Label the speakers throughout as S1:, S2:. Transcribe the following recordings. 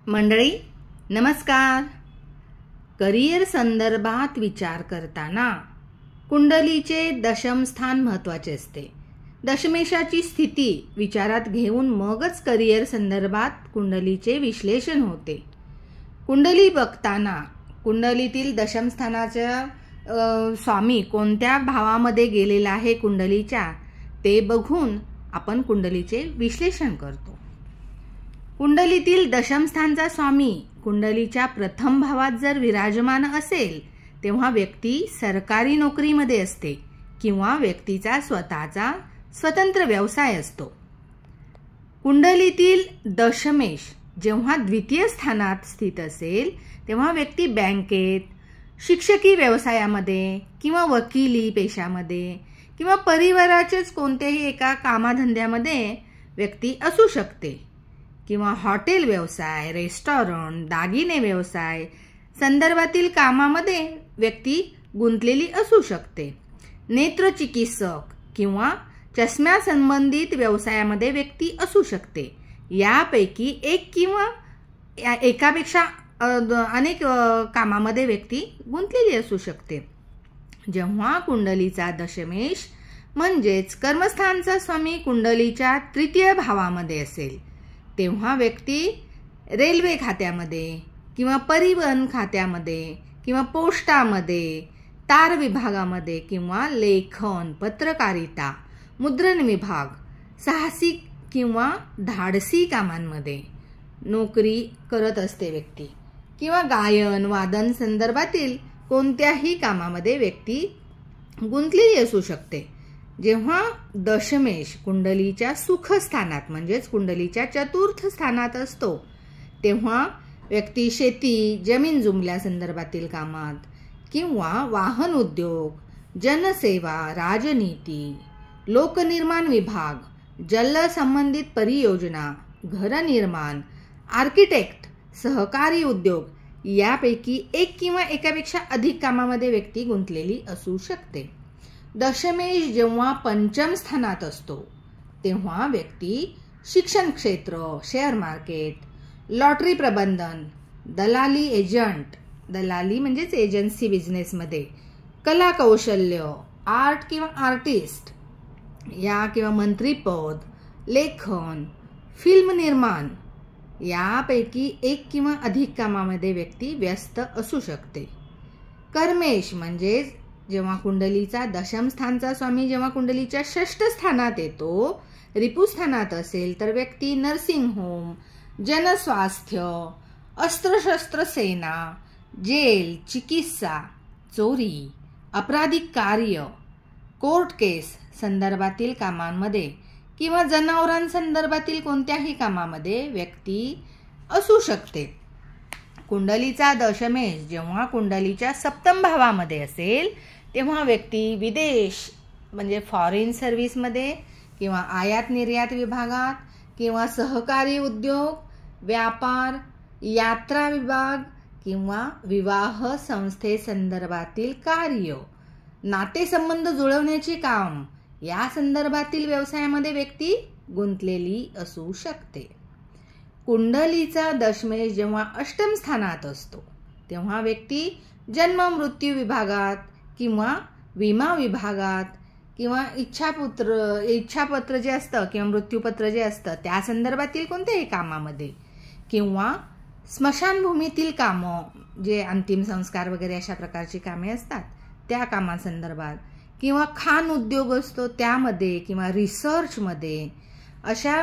S1: मंडळी नमस्कार. करिअर संदर्भात विचार करताना कुंडलीचे दशम स्थान महत्त्वाचे असते. दशमेशाची स्थिती विचारात घेऊन मगच करिअर संदर्भात कुंडलीचे विश्लेषण होते. कुंडली बघताना कुंडलीतील दशम स्थानाचा स्वामी कोणत्या भावामध्ये गेलेला आहे कुंडलीच्या ते बघून आपण कुंडलीचे विश्लेषण करतो. कुंडलीतील दशम स्थानचा स्वामी कुंडलीच्या प्रथम भावात जर विराजमान असेल तेव्हा व्यक्ती सरकारी नोकरीमध्ये असते किंवा व्यक्तीचा स्वतःचा स्वतंत्र व्यवसाय असतो. कुंडलीतील दशमेश जेव्हा द्वितीय स्थानात स्थित असेल तेव्हा व्यक्ती बँकेत, शिक्षकी व्यवसायामध्ये किंवा वकिली पेशामध्ये किंवा परिवाराचेच कोणत्याही एका कामाधंद्यामध्ये व्यक्ती असू शकते किंवा हॉटेल व्यवसाय, रेस्टॉरंट, दागिने व्यवसाय संदर्भातील कामामध्ये व्यक्ती गुंतलेली असू शकते. नेत्रचिकित्सक किंवा चष्म्या संबंधित व्यवसायामध्ये व्यक्ती असू शकते. यापैकी एक किंवा एकापेक्षा अनेक कामामध्ये व्यक्ती गुंतलेली असू शकते. जेव्हा कुंडलीचा दशमेश म्हणजेच कर्मस्थानचा स्वामी कुंडलीच्या तृतीय भावामध्ये असेल तेव्हा व्यक्ती रेल्वे खात्यामध्ये किंवा परिवहन खात्यामध्ये किंवा पोस्टामध्ये, तार विभागामध्ये किंवा लेखन, पत्रकारिता, मुद्रण विभाग, साहसी किंवा धाडसी कामांमध्ये नोकरी करत असते व्यक्ती किंवा गायन, वादन संदर्भातील कोणत्याही कामामध्ये व्यक्ती गुंतलेली असू शकते. जेव्हा दशमेश कुंडलीच्या सुखस्थानात म्हणजेच कुंडलीच्या चतुर्थ स्थानात असतो तेव्हा व्यक्ती शेती, जमीन जुमल्या संदर्भातील कामात किंवा वाहन उद्योग, जनसेवा, राजनीती, लोकनिर्माण विभाग, जल संबंधित परियोजना, घरनिर्माण, आर्किटेक्ट, सहकारी उद्योग यापैकी एक किंवा एकापेक्षा अधिक कामामध्ये व्यक्ती गुंतलेली असू शकते. दशमेश जेव्हा पंचम स्थानात असतो तेव्हा व्यक्ती शिक्षण क्षेत्र, शेअर मार्केट, लॉटरी प्रबंधन, दलाली एजंट, दलाली म्हणजेच एजन्सी बिझनेसमध्ये, कला कौशल्य, आर्ट किंवा आर्टिस्ट या किंवा मंत्रीपद, लेखन, फिल्म निर्माण यापैकी एक किंवा अधिक कामामध्ये व्यक्ती व्यस्त असू शकते. कर्मेश म्हणजेच जेव्हा कुंडलीचा दशम स्थानचा स्वामी जेव्हा कुंडलीच्या षष्ठ स्थानात येतो, रिपुस्थानात असेल तर व्यक्ती नर्सिंग होम, जनस्वास्थ्य, अस्त्रशस्त्र सेना, जेल, चिकित्सा, चोरी, आपराधिक कार्य, कोर्ट केस संदर्भातील कामांमध्ये किंवा जनावरांसंदर्भातील कोणत्याही कामामध्ये व्यक्ती असू शकते. कुंडलीचा दशमेश जेव्हा कुंडलीच्या सप्तम भावामध्ये असेल तेव्हा व्यक्ती विदेश म्हणजे फॉरेन सर्व्हिसमध्ये किंवा आयात निर्यात विभागात किंवा सहकारी उद्योग, व्यापार, यात्रा विभाग किंवा विवाह संस्थेसंदर्भातील कार्य, नातेसंबंध जुळवण्याचे काम या संदर्भातील व्यवसायामध्ये व्यक्ती गुंतलेली असू शकते. कुंडलीचा दशमेश जेव्हा अष्टम स्थानात असतो तेव्हा व्यक्ती जन्म मृत्यू विभागात किंवा विमा विभागात किंवा इच्छापत्र जे असतं किंवा मृत्यूपत्र जे असतं त्या संदर्भातील कोणत्याही कामामध्ये किंवा स्मशानभूमीतील कामं जे अंतिम संस्कार वगैरे अशा प्रकारची कामे असतात त्या कामांसंदर्भात किंवा खाण उद्योग असतो त्यामध्ये किंवा रिसर्चमध्ये अशा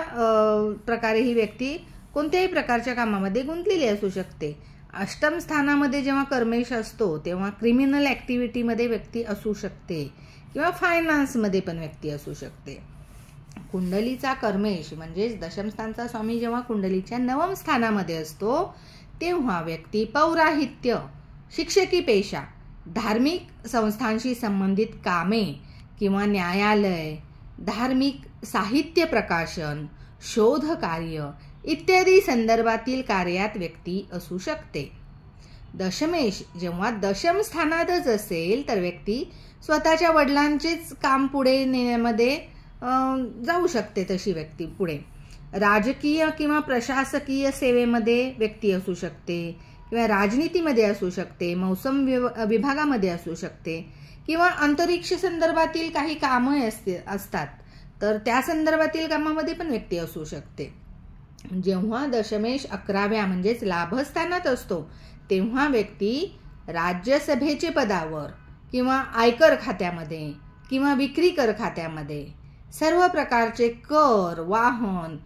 S1: प्रकारे ही व्यक्ती कोणत्याही प्रकारच्या कामामध्ये गुंतलेली असू शकते. अष्टम स्थानामध्ये जेव्हा कर्मेश असतो तेव्हा क्रिमिनल ॲक्टिव्हिटीमध्ये व्यक्ती असू शकते किंवा फायनान्समध्ये पण व्यक्ती असू शकते. कुंडलीचा कर्मेश म्हणजेच दशम स्थानचा स्वामी जेव्हा कुंडलीच्या नवम स्थानामध्ये असतो तेव्हा व्यक्ती पौराहित्य, शिक्षकी पेशा, धार्मिक संस्थांशी संबंधित कामे किंवा न्यायालय, धार्मिक साहित्य प्रकाशन, शोध कार्य इत्यादी संदर्भातील कार्यात व्यक्ती असू शकते. दशमेश जेव्हा दशम स्थानातच असेल तर व्यक्ती स्वतःच्या वडिलांचेच काम पुढे नेण्यामध्ये जाऊ शकते तशी व्यक्ती पुढे राजकीय किंवा प्रशासकीय सेवेमध्ये व्यक्ती असू शकते, किंवा राजनीतीमध्ये असू शकते, मौसम विभागामध्ये असू शकते, किंवा अंतरिक्ष संदर्भातील काही कामं असतात तर त्या संदर्भातील कामामध्ये पण व्यक्ती असू शकते. जेव्हा दशमेश 11व्या म्हणजेच लाभस्थानात असतो तेव्हा व्यक्ती राज्यसभेचे पदावर किंवा आयकर खात्यामध्ये किंवा विक्री कर खात्यामध्ये सर्व प्रकारचे कर, वाहन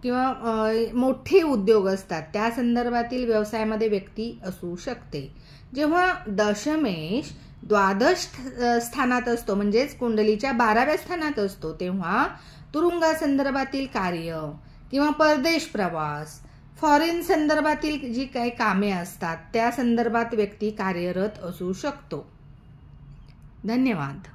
S1: किंवा मोठे उद्योग असतात त्या संदर्भातील व्यवसायामध्ये व्यक्ती असू शकते. जेव्हा दशमेश द्वादश स्थानात असतो म्हणजेच कुंडलीच्या 12व्या स्थानात असतो तेव्हा तुरुंगासंदर्भातील कार्य किंवा परदेश प्रवास, फॉरेन संदर्भातील जी काही कामे असतात त्या संदर्भात व्यक्ती कार्यरत असू शकतो. धन्यवाद.